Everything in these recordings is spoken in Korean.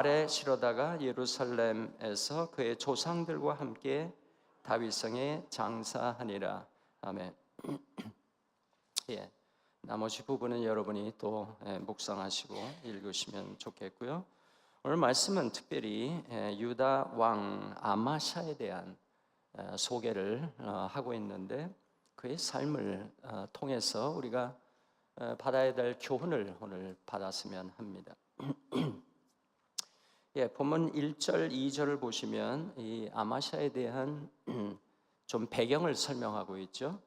아래 실어다가 예루살렘에서 그의 조상들과 함께 다윗성에 장사하니라. 아멘. 예, 나머지 부분은 여러분이 또 묵상하시고 읽으시면 좋겠고요. 오늘 말씀은 특별히 유다 왕 아마샤에 대한 소개를 하고 있는데, 그의 삶을 통해서 우리가 받아야 될 교훈을 오늘 받았으면 합니다. 예, 본문 1절, 2절을 보시면 이 아마샤에 대한 좀 배경을 설명하고 있죠.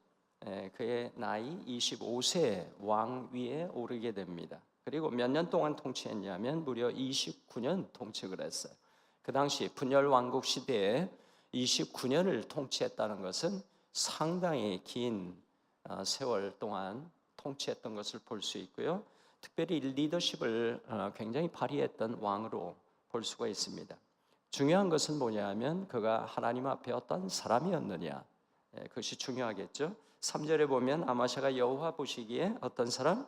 그의 나이 25세에 왕 위에 오르게 됩니다. 그리고 몇 년 동안 통치했냐면 무려 29년 통치를 했어요. 그 당시 분열 왕국 시대에 29년을 통치했다는 것은 상당히 긴 세월 동안 통치했던 것을 볼 수 있고요. 특별히 리더십을 굉장히 발휘했던 왕으로 볼 수가 있습니다. 중요한 것은 뭐냐면 그가 하나님 앞에 어떤 사람이었느냐, 그것이 중요하겠죠. 3절에 보면 아마샤가 여호와 보시기에 어떤 사람?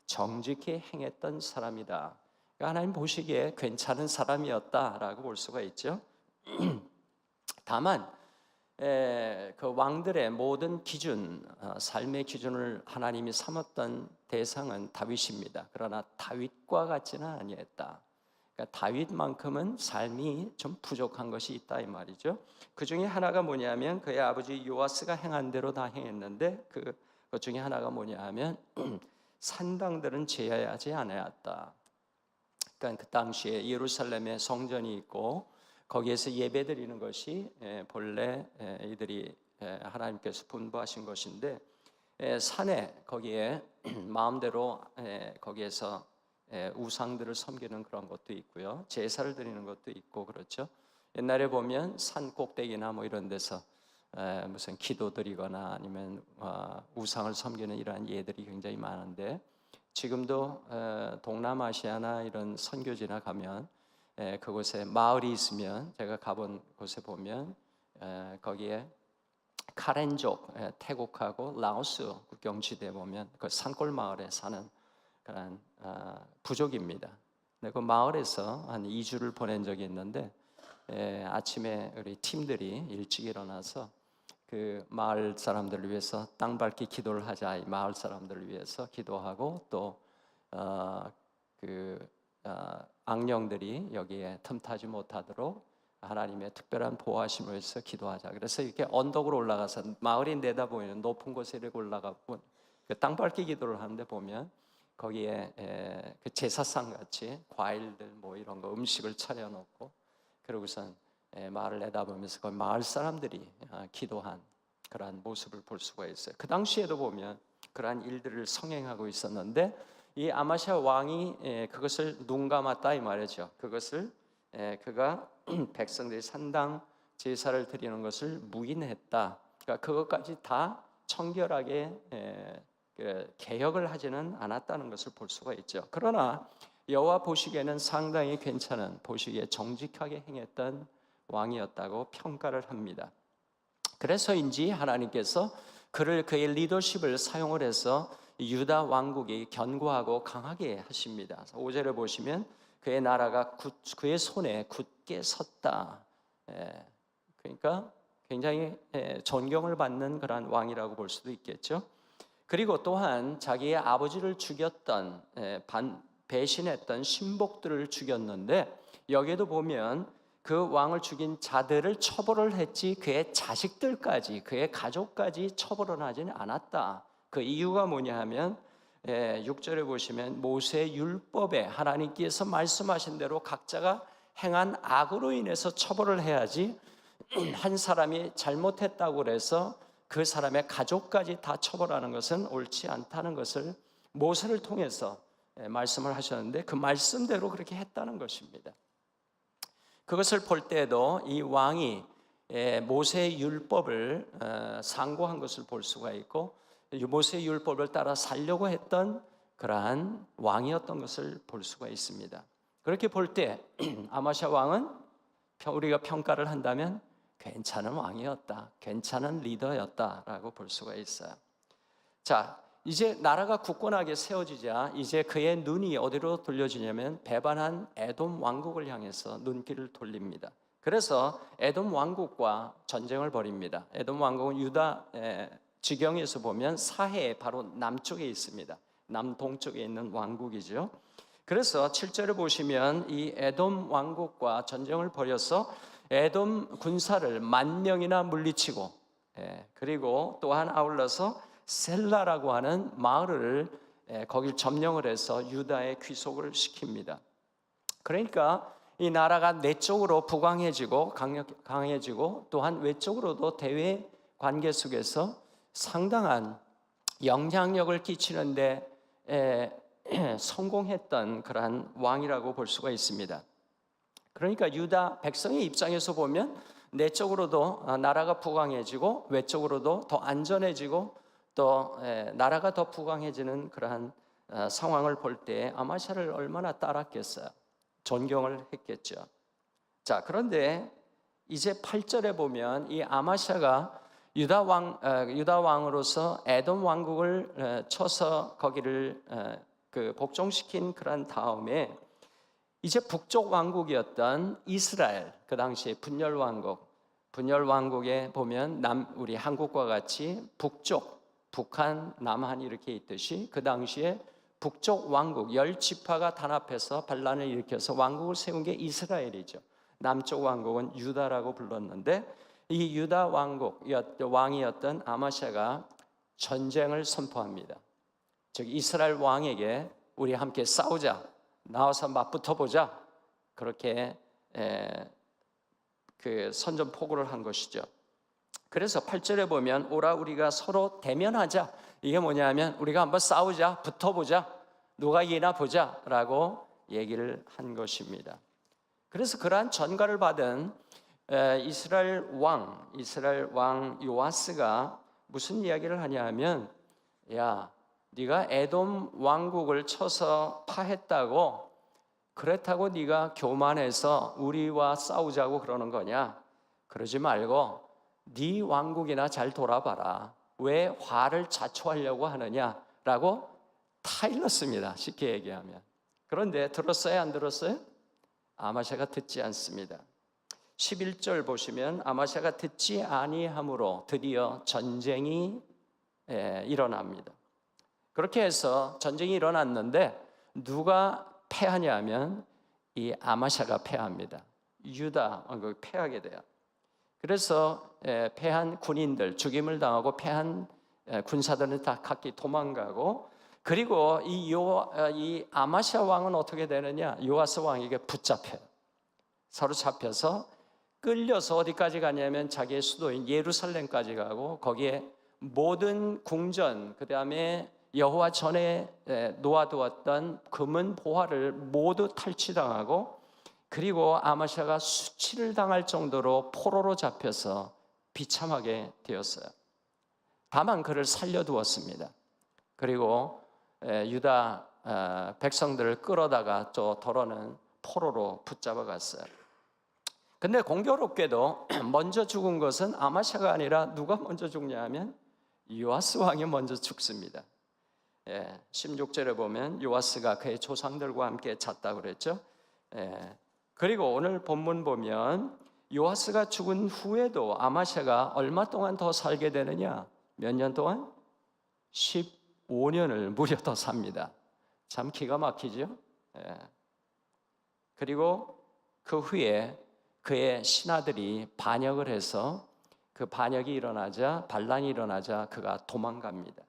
정직히 행했던 사람이다. 그러니까 하나님 보시기에 괜찮은 사람이었다라고 볼 수가 있죠. 다만 그 왕들의 모든 기준, 삶의 기준을 하나님이 삼았던 대상은 다윗입니다. 그러나 다윗과 같지는 아니했다. 그러니까 다윗만큼은 삶이 좀 부족한 것이 있다 이 말이죠. 그 중에 하나가 뭐냐면 그의 아버지 요아스가 행한 대로 다 행했는데 그 중에 하나가 뭐냐면 산당들은 제하지 않았다. 그러니까 그 당시에 예루살렘에 성전이 있고 거기에서 예배드리는 것이 본래 이들이 하나님께서 분부하신 것인데, 산에 거기에 마음대로 거기에서 우상들을 섬기는 그런 것도 있고요, 제사를 드리는 것도 있고 그렇죠. 옛날에 보면 산 꼭대기나 뭐 이런 데서 무슨 기도드리거나 아니면 우상을 섬기는 이러한 예들이 굉장히 많은데, 지금도 동남아시아나 이런 선교지나 가면 그곳에 마을이 있으면, 제가 가본 곳에 보면 거기에 카렌족, 태국하고 라오스 국경지대에 보면 그 산골 마을에 사는 그런 부족입니다. 근데 그 마을에서 한 2주를 보낸 적이 있는데, 아침에 우리 팀들이 일찍 일어나서 그 마을 사람들을 위해서 땅 밟기 기도를 하자, 이 마을 사람들을 위해서 기도하고 또 악령들이 여기에 틈타지 못하도록 하나님의 특별한 보호하심을 위해서 기도하자. 그래서 이렇게 언덕으로 올라가서 마을이 내다 보이는 높은 곳에 이렇게 올라가 그 땅 밟기 기도를 하는데 보면 거기에 그 제사상 같이 과일들 뭐 이런 거 음식을 차려놓고, 그러고선 마을을 내다보면서 그 마을 사람들이 기도한 그러한 모습을 볼 수가 있어요. 그 당시에도 보면 그러한 일들을 성행하고 있었는데, 이 아마샤 왕이 그것을 눈 감았다 이 말이죠. 그것을 그가 백성들이 산당 제사를 드리는 것을 묵인했다. 그러니까 그것까지 다 청결하게 개혁을 하지는 않았다는 것을 볼 수가 있죠. 그러나 여호와 보시기에는 상당히 괜찮은, 보시기에 정직하게 행했던 왕이었다고 평가를 합니다. 그래서인지 하나님께서 그의 리더십을 사용을 해서 유다 왕국이 견고하고 강하게 하십니다. 5절에 보시면 그의 나라가 그의 손에 굳게 섰다. 그러니까 굉장히 존경을 받는 그런 왕이라고 볼 수도 있겠죠. 그리고 또한 자기의 아버지를 죽였던, 배신했던 신복들을 죽였는데, 여기에도 보면 그 왕을 죽인 자들을 처벌을 했지 그의 자식들까지, 그의 가족까지 처벌을 하지는 않았다. 그 이유가 뭐냐 하면 6절에 보시면 모세의 율법에 하나님께서 말씀하신 대로 각자가 행한 악으로 인해서 처벌을 해야지, 한 사람이 잘못했다고 해서 그 사람의 가족까지 다 처벌하는 것은 옳지 않다는 것을 모세를 통해서 말씀을 하셨는데, 그 말씀대로 그렇게 했다는 것입니다. 그것을 볼 때에도 이 왕이 모세의 율법을 상고한 것을 볼 수가 있고, 모세의 율법을 따라 살려고 했던 그러한 왕이었던 것을 볼 수가 있습니다. 그렇게 볼 때 아마샤 왕은 우리가 평가를 한다면 괜찮은 왕이었다, 괜찮은 리더였다라고 볼 수가 있어요. 자, 이제 나라가 굳건하게 세워지자 이제 그의 눈이 어디로 돌려지냐면 배반한 에돔 왕국을 향해서 눈길을 돌립니다. 그래서 에돔 왕국과 전쟁을 벌입니다. 에돔 왕국은 유다 지경에서 보면 사해 바로 남쪽에 있습니다. 남동쪽에 있는 왕국이죠. 그래서 7절을 보시면 이 에돔 왕국과 전쟁을 벌여서 에돔 군사를 10,000명이나 물리치고, 그리고 또한 아울러서 셀라라고 하는 마을을 거길 점령을 해서 유다에 귀속을 시킵니다. 그러니까 이 나라가 내쪽으로 부강해지고 강해지고 또한 외쪽으로도 대외 관계 속에서 상당한 영향력을 끼치는데 성공했던 그러한 왕이라고 볼 수가 있습니다. 그러니까 유다 백성의 입장에서 보면 내쪽으로도 나라가 부강해지고 외쪽으로도 더 안전해지고 또 나라가 더 부강해지는 그러한 상황을 볼 때 아마샤를 얼마나 따랐겠어요. 존경을 했겠죠. 자, 그런데 이제 8절에 보면 이 아마샤가 유다 왕으로서 에돔 왕국을 쳐서 거기를 복종시킨 그런 다음에 이제 북쪽 왕국이었던 이스라엘, 그 당시에 분열 왕국에 보면 우리 한국과 같이 북쪽, 북한, 남한 이렇게 있듯이 그 당시에 북쪽 왕국 10지파가 단합해서 반란을 일으켜서 왕국을 세운 게 이스라엘이죠. 남쪽 왕국은 유다라고 불렀는데 이 유다 왕이었던 아마샤가 전쟁을 선포합니다. 즉 이스라엘 왕에게 우리 함께 싸우자, 나와서 맞붙어 보자, 그렇게 그 선전포고를 한 것이죠. 그래서 8절에 보면 오라 우리가 서로 대면하자, 이게 뭐냐면 우리가 한번 싸우자, 붙어보자, 누가 이기나 보자 라고 얘기를 한 것입니다. 그래서 그러한 전가를 받은 이스라엘 왕 요아스가 무슨 이야기를 하냐 하면, 야, 네가 에돔 왕국을 쳐서 파했다고, 그렇다고 네가 교만해서 우리와 싸우자고 그러는 거냐? 그러지 말고 네 왕국이나 잘 돌아봐라. 왜 화를 자초하려고 하느냐라고 타일렀습니다. 쉽게 얘기하면. 그런데 들었어요? 안 들었어요? 아마샤가 듣지 않습니다. 11절 보시면 아마샤가 듣지 아니함으로 드디어 전쟁이 일어납니다. 그렇게 해서 전쟁이 일어났는데 누가 패하냐면 이 아마샤가 패합니다. 유다 왕국이 패하게 돼요. 그래서 패한 군인들, 죽임을 당하고 패한 군사들은 다 각기 도망가고, 그리고 이 아마샤 왕은 어떻게 되느냐? 요아스 왕에게 붙잡혀요. 사로잡혀서 끌려서 어디까지 가냐면 자기의 수도인 예루살렘까지 가고, 거기에 모든 궁전, 그 다음에 여호와 전에 놓아두었던 금은 보화를 모두 탈취당하고, 그리고 아마샤가 수치를 당할 정도로 포로로 잡혀서 비참하게 되었어요. 다만 그를 살려두었습니다. 그리고 유다 백성들을 끌어다가 저 더러는 포로로 붙잡아 갔어요. 근데 공교롭게도 먼저 죽은 것은 아마샤가 아니라 누가 먼저 죽냐 하면 요아스 왕이 먼저 죽습니다. 16절에 보면 요아스가 그의 조상들과 함께 잤다고 그랬죠. 그리고 오늘 본문 보면 요아스가 죽은 후에도 아마샤가 얼마 동안 더 살게 되느냐? 몇 년 동안? 15년을 무려 더 삽니다. 참 기가 막히죠? 그리고 그 후에 그의 신하들이 반역을 해서 그 반역이 일어나자, 반란이 일어나자 그가 도망갑니다.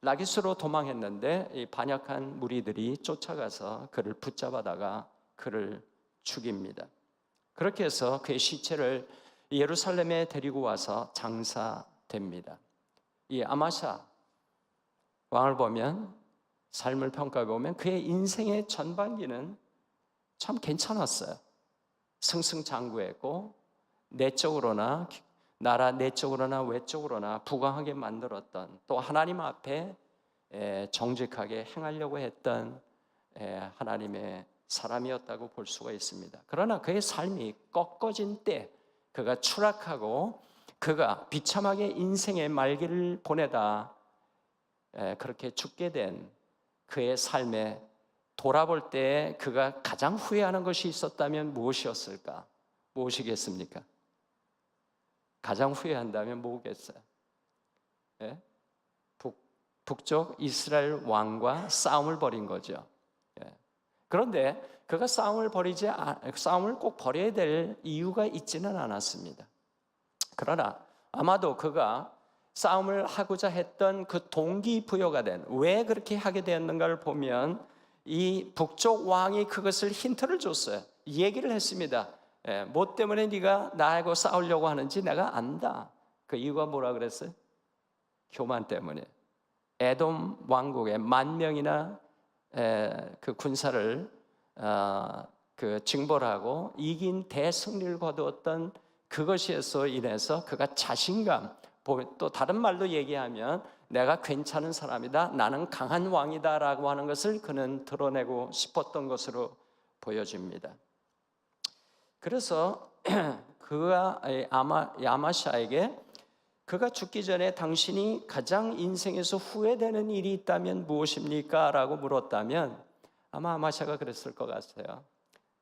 라기스로 도망했는데 이 반역한 무리들이 쫓아가서 그를 붙잡아다가 그를 죽입니다. 그렇게 해서 그의 시체를 예루살렘에 데리고 와서 장사됩니다. 이 아마샤 왕을 보면, 삶을 평가해 보면 그의 인생의 전반기는 참 괜찮았어요. 승승장구했고 내적으로나 나라 내적으로나 외적으로나 부강하게 만들었던, 또 하나님 앞에 정직하게 행하려고 했던 하나님의 사람이었다고 볼 수가 있습니다. 그러나 그의 삶이 꺾어진 때 그가 추락하고 그가 비참하게 인생의 말기를 보내다 그렇게 죽게 된 그의 삶에 돌아볼 때 그가 가장 후회하는 것이 있었다면 무엇이었을까? 무엇이겠습니까? 가장 후회한다면 뭐겠어요? 예? 북쪽 이스라엘 왕과 싸움을 벌인 거죠. 예. 그런데 그가 싸움을 꼭 벌여야 될 이유가 있지는 않았습니다. 그러나 아마도 그가 싸움을 하고자 했던 그 동기부여가 된, 왜 그렇게 하게 되었는가를 보면 이 북쪽 왕이 그것을 힌트를 줬어요. 얘기를 했습니다. 뭐 때문에 네가 나하고 싸우려고 하는지 내가 안다. 그 이유가 뭐라 그랬어요? 교만 때문에. 에돔 왕국의 10,000명이나 그 군사를 그 징벌하고 이긴 대승리를 거두었던 그것에서 인해서 그가 자신감, 또 다른 말로 얘기하면 내가 괜찮은 사람이다, 나는 강한 왕이다 라고 하는 것을 그는 드러내고 싶었던 것으로 보여집니다. 그래서 그가 야마샤에게 그가 죽기 전에 당신이 가장 인생에서 후회되는 일이 있다면 무엇입니까? 라고 물었다면 아마 아마샤가 그랬을 것 같아요.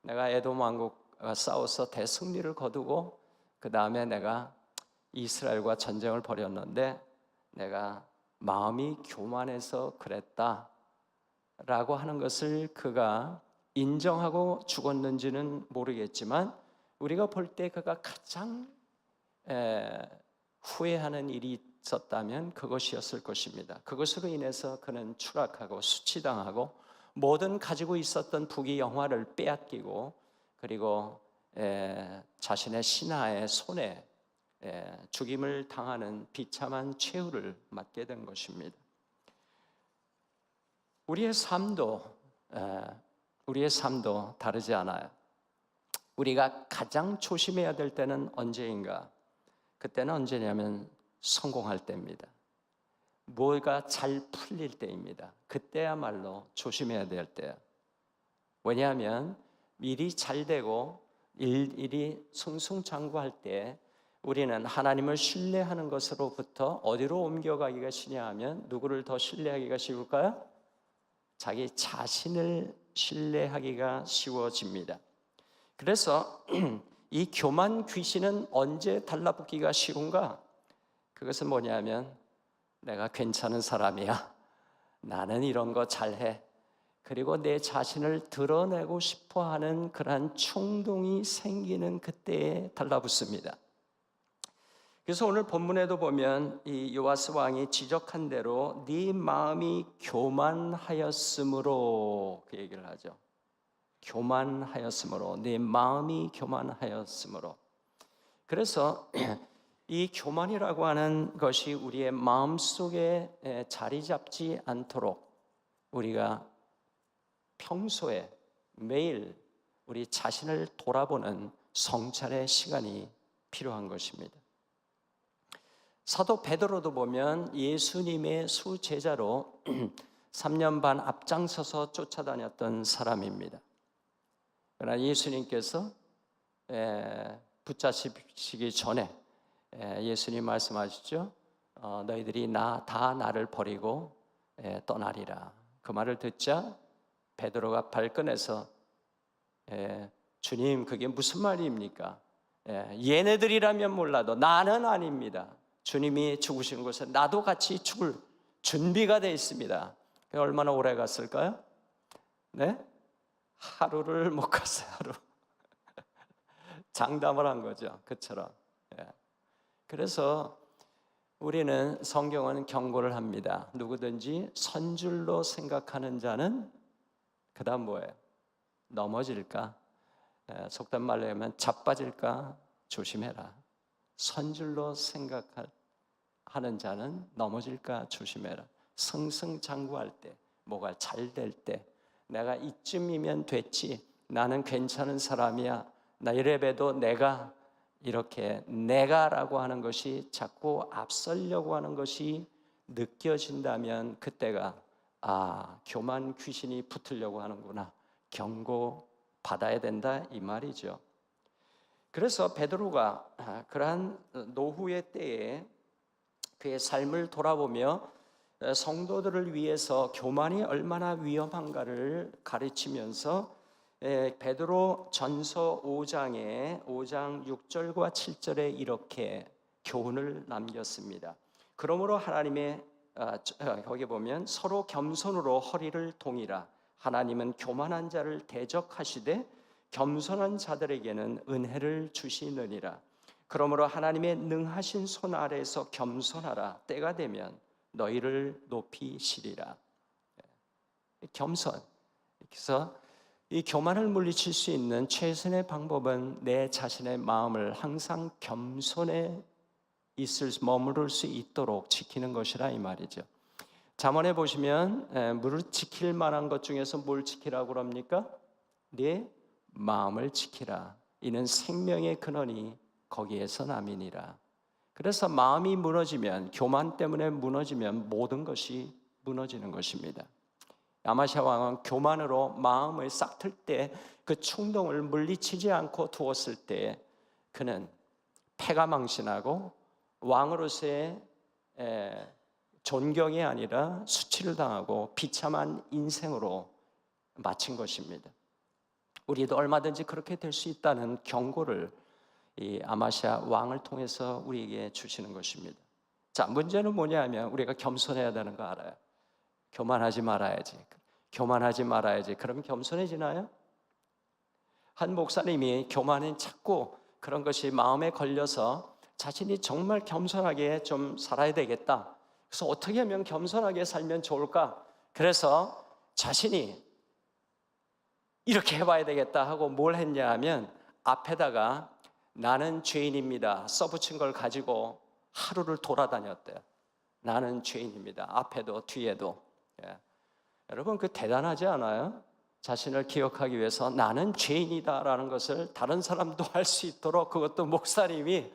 내가 에돔 왕국과 싸워서 대승리를 거두고 그 다음에 내가 이스라엘과 전쟁을 벌였는데 내가 마음이 교만해서 그랬다 라고 하는 것을 그가 인정하고 죽었는지는 모르겠지만 우리가 볼 때 그가 가장 후회하는 일이 있었다면 그것이었을 것입니다. 그것으로 인해서 그는 추락하고 수치당하고 모든 가지고 있었던 부귀 영화를 빼앗기고 그리고 자신의 신하의 손에 죽임을 당하는 비참한 최후를 맞게 된 것입니다. 우리의 삶도 다르지 않아요. 우리가 가장 조심해야 될 때는 언제인가? 그때는 언제냐면 성공할 때입니다. 뭐가 잘 풀릴 때입니다. 그때야말로 조심해야 될 때야. 왜냐하면 일이 잘 되고 일이 승승장구할 때 우리는 하나님을 신뢰하는 것으로부터 어디로 옮겨가기가 쉬냐 하면 누구를 더 신뢰하기가 쉬울까요? 자기 자신을 신뢰하기가 쉬워집니다. 그래서 이 교만 귀신은 언제 달라붙기가 쉬운가? 그것은 뭐냐면 내가 괜찮은 사람이야. 나는 이런 거 잘해. 그리고 내 자신을 드러내고 싶어하는 그러한 충동이 생기는 그때에 달라붙습니다. 그래서 오늘 본문에도 보면 이 요아스 왕이 지적한 대로 네 마음이 교만하였으므로 그 얘기를 하죠. 교만하였으므로, 네 마음이 교만하였으므로. 그래서 이 교만이라고 하는 것이 우리의 마음속에 자리 잡지 않도록 우리가 평소에 매일 우리 자신을 돌아보는 성찰의 시간이 필요한 것입니다. 사도 베드로도 보면 예수님의 수제자로 3년 반 앞장서서 쫓아다녔던 사람입니다. 그러나 예수님께서 붙잡히시기 전에 예수님 말씀하시죠. 너희들이 다 나를 버리고 떠나리라. 그 말을 듣자 베드로가 발끈해서 주님 그게 무슨 말입니까? 얘네들이라면 몰라도 나는 아닙니다. 주님이 죽으신 곳에 나도 같이 죽을 준비가 되어 있습니다. 얼마나 오래 갔을까요? 네? 하루를 못 갔어요. 하루. 장담을 한 거죠. 그처럼. 그래서 우리는 성경은 경고를 합니다. 누구든지 선줄로 생각하는 자는 그 다음 뭐예요? 넘어질까? 속된 말로 하면 자빠질까? 조심해라. 선줄로 생각하는 자는 넘어질까? 조심해라. 승승장구할 때, 뭐가 잘 될 때, 내가 이쯤이면 됐지, 나는 괜찮은 사람이야, 나 이래봬도 내가라고 하는 것이 자꾸 앞서려고 하는 것이 느껴진다면 그때가 교만 귀신이 붙으려고 하는구나, 경고 받아야 된다 이 말이죠. 그래서 베드로가 그러한 노후의 때에 그의 삶을 돌아보며 성도들을 위해서 교만이 얼마나 위험한가를 가르치면서 베드로 전서 5장 6절과 7절에 이렇게 교훈을 남겼습니다. 그러므로 하나님의 거기 보면 서로 겸손으로 허리를 동이라. 하나님은 교만한 자를 대적하시되 겸손한 자들에게는 은혜를 주시느니라. 그러므로 하나님의 능하신 손 아래에서 겸손하라. 때가 되면 너희를 높이시리라. 겸손. 그래서 이 교만을 물리칠 수 있는 최선의 방법은 내 자신의 마음을 항상 겸손에 머무를 수 있도록 지키는 것이라 이 말이죠. 잠언에 보시면 무릇 지킬 만한 것 중에서 뭘 지키라고 그럽니까? 네 마음을 지키라. 이는 생명의 근원이 거기에서 남이니라. 그래서 마음이 무너지면, 교만 때문에 무너지면 모든 것이 무너지는 것입니다. 아마시아 왕은 교만으로 마음을 싹틀 때 그 충동을 물리치지 않고 두었을 때 그는 패가 망신하고 왕으로서의 존경이 아니라 수치를 당하고 비참한 인생으로 마친 것입니다. 우리도 얼마든지 그렇게 될 수 있다는 경고를 이 아마시아 왕을 통해서 우리에게 주시는 것입니다. 자, 문제는 뭐냐면 우리가 겸손해야 되는 거 알아요. 교만하지 말아야지. 교만하지 말아야지. 그럼 겸손해지나요? 한 목사님이 교만은 자꾸 그런 것이 마음에 걸려서 자신이 정말 겸손하게 좀 살아야 되겠다. 그래서 어떻게 하면 겸손하게 살면 좋을까? 그래서 자신이 이렇게 해봐야 되겠다 하고 뭘 했냐 하면 앞에다가 나는 죄인입니다 써붙인 걸 가지고 하루를 돌아다녔대요. 나는 죄인입니다. 앞에도 뒤에도. 여러분 그 대단하지 않아요? 자신을 기억하기 위해서 나는 죄인이다라는 것을 다른 사람도 할 수 있도록 그것도 목사님이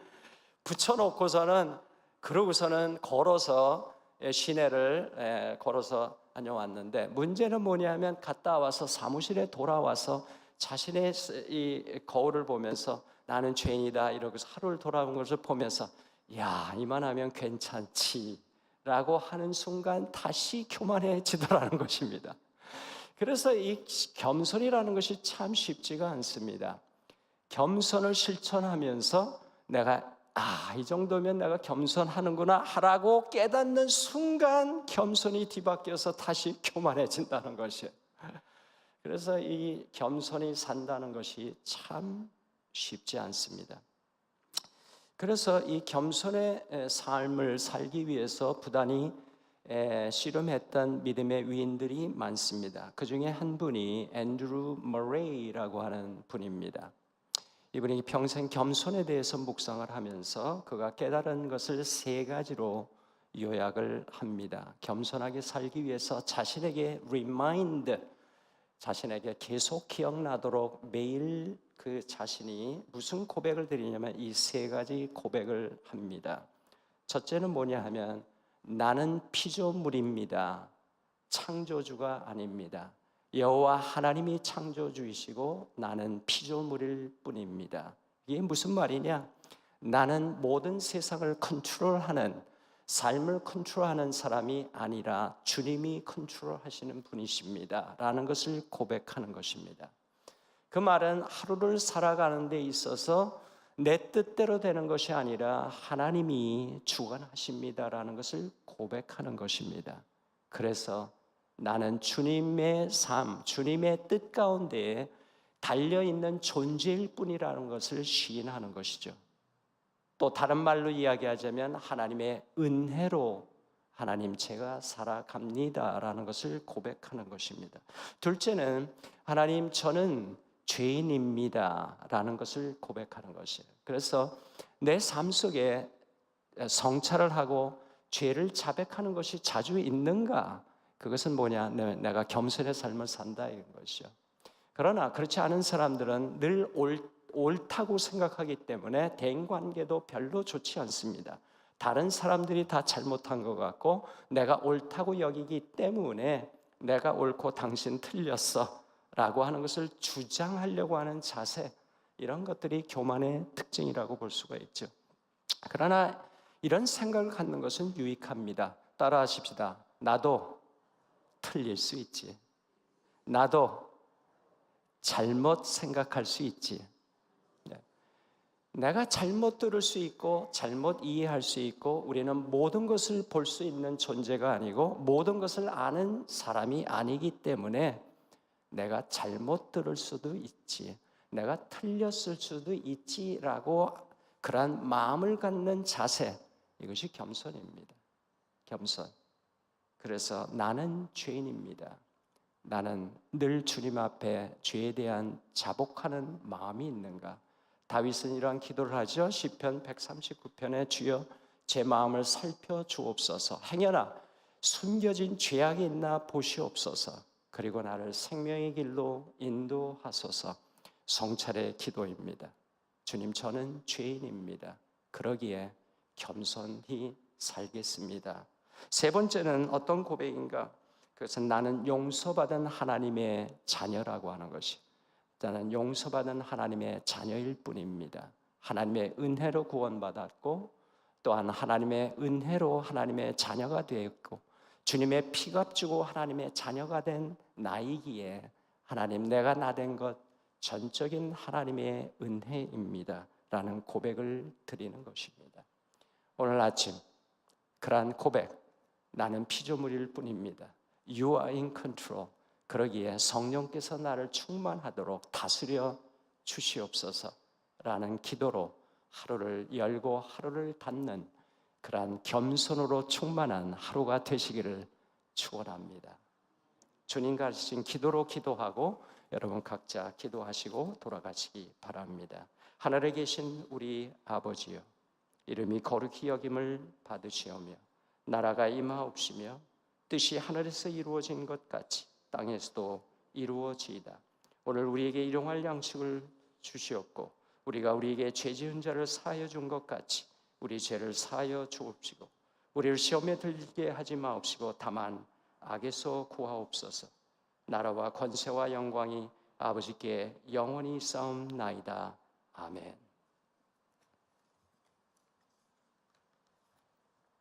붙여놓고서는 그러고서는 걸어서 시내를 걸어서 다녀왔는데 문제는 뭐냐면 갔다 와서 사무실에 돌아와서 자신의 이 거울을 보면서 나는 죄인이다 이러고서 하루를 돌아온 것을 보면서 야 이만하면 괜찮지 라고 하는 순간 다시 교만해지더라는 것입니다. 그래서 이 겸손이라는 것이 참 쉽지가 않습니다. 겸손을 실천하면서 내가 이 정도면 내가 겸손하는구나 하라고 깨닫는 순간 겸손이 뒤바뀌어서 다시 교만해진다는 것이에요. 그래서 이 겸손히 산다는 것이 참 쉽지 않습니다. 그래서 이 겸손의 삶을 살기 위해서 부단히 씨름했던 믿음의 위인들이 많습니다. 그 중에 한 분이 앤드루 머레이라고 하는 분입니다. 이분이 평생 겸손에 대해서 묵상을 하면서 그가 깨달은 것을 3가지로 요약을 합니다. 겸손하게 살기 위해서 자신에게 자신에게 계속 기억나도록 매일 그 자신이 무슨 고백을 드리냐면 이 3가지 고백을 합니다. 첫째는 뭐냐 하면 나는 피조물입니다. 창조주가 아닙니다. 여호와 하나님이 창조주이시고 나는 피조물일 뿐입니다. 이게 무슨 말이냐? 나는 모든 세상을 컨트롤하는 삶을 컨트롤하는 사람이 아니라 주님이 컨트롤하시는 분이십니다 라는 것을 고백하는 것입니다. 그 말은 하루를 살아가는 데 있어서 내 뜻대로 되는 것이 아니라 하나님이 주관하십니다 라는 것을 고백하는 것입니다. 그래서 나는 주님의 삶, 주님의 뜻 가운데에 달려있는 존재일 뿐이라는 것을 시인하는 것이죠. 또 다른 말로 이야기하자면 하나님의 은혜로 하나님 제가 살아갑니다 라는 것을 고백하는 것입니다. 둘째는 하나님 저는 죄인입니다 라는 것을 고백하는 것이에요. 그래서 내 삶 속에 성찰을 하고 죄를 자백하는 것이 자주 있는가? 그것은 뭐냐? 내가 겸손의 삶을 산다 이런 것이죠. 그러나 그렇지 않은 사람들은 늘 옳다고 생각하기 때문에 대인관계도 별로 좋지 않습니다. 다른 사람들이 다 잘못한 것 같고 내가 옳다고 여기기 때문에 내가 옳고 당신 틀렸어 라고 하는 것을 주장하려고 하는 자세, 이런 것들이 교만의 특징이라고 볼 수가 있죠. 그러나 이런 생각을 갖는 것은 유익합니다. 따라하십시다. 나도 틀릴 수 있지. 나도 잘못 생각할 수 있지. 내가 잘못 들을 수 있고 잘못 이해할 수 있고 우리는 모든 것을 볼 수 있는 존재가 아니고 모든 것을 아는 사람이 아니기 때문에 내가 잘못 들을 수도 있지, 내가 틀렸을 수도 있지라고 그러한 마음을 갖는 자세, 이것이 겸손입니다. 겸손. 그래서 나는 죄인입니다. 나는 늘 주님 앞에 죄에 대한 자복하는 마음이 있는가? 다윗은 이러한 기도를 하죠. 시편 139편에 주여 제 마음을 살펴 주옵소서. 행여나 숨겨진 죄악이 있나 보시옵소서. 그리고 나를 생명의 길로 인도하소서. 성찰의 기도입니다. 주님, 저는 죄인입니다. 그러기에 겸손히 살겠습니다. 세 번째는 어떤 고백인가? 그것은 나는 용서받은 하나님의 자녀라고 하는 것이, 나는 용서받은 하나님의 자녀일 뿐입니다. 하나님의 은혜로 구원받았고 또한 하나님의 은혜로 하나님의 자녀가 되었고 주님의 피가 주고 하나님의 자녀가 된 나이기에 하나님, 내가 나 된 것 전적인 하나님의 은혜입니다 라는 고백을 드리는 것입니다. 오늘 아침 그러한 고백, 나는 피조물일 뿐입니다. You are in control. 그러기에 성령께서 나를 충만하도록 다스려 주시옵소서라는 기도로 하루를 열고 하루를 닫는 그러한 겸손으로 충만한 하루가 되시기를 축원합니다. 주님 가르치신 기도로 기도하고 여러분 각자 기도하시고 돌아가시기 바랍니다. 하늘에 계신 우리 아버지여, 이름이 거룩히 여김을 받으시오며 나라가 임하옵시며 뜻이 하늘에서 이루어진 것 같이 땅에서도 이루어지이다. 오늘 우리에게 일용할 양식을 주시옵고 우리가 우리에게 죄 지은 자를 사하여 준 것 같이 우리 죄를 사하여 주옵시고 우리를 시험에 들게 하지 마옵시고 다만 악에서 구하옵소서. 나라와 권세와 영광이 아버지께 영원히 싸움나이다. 아멘.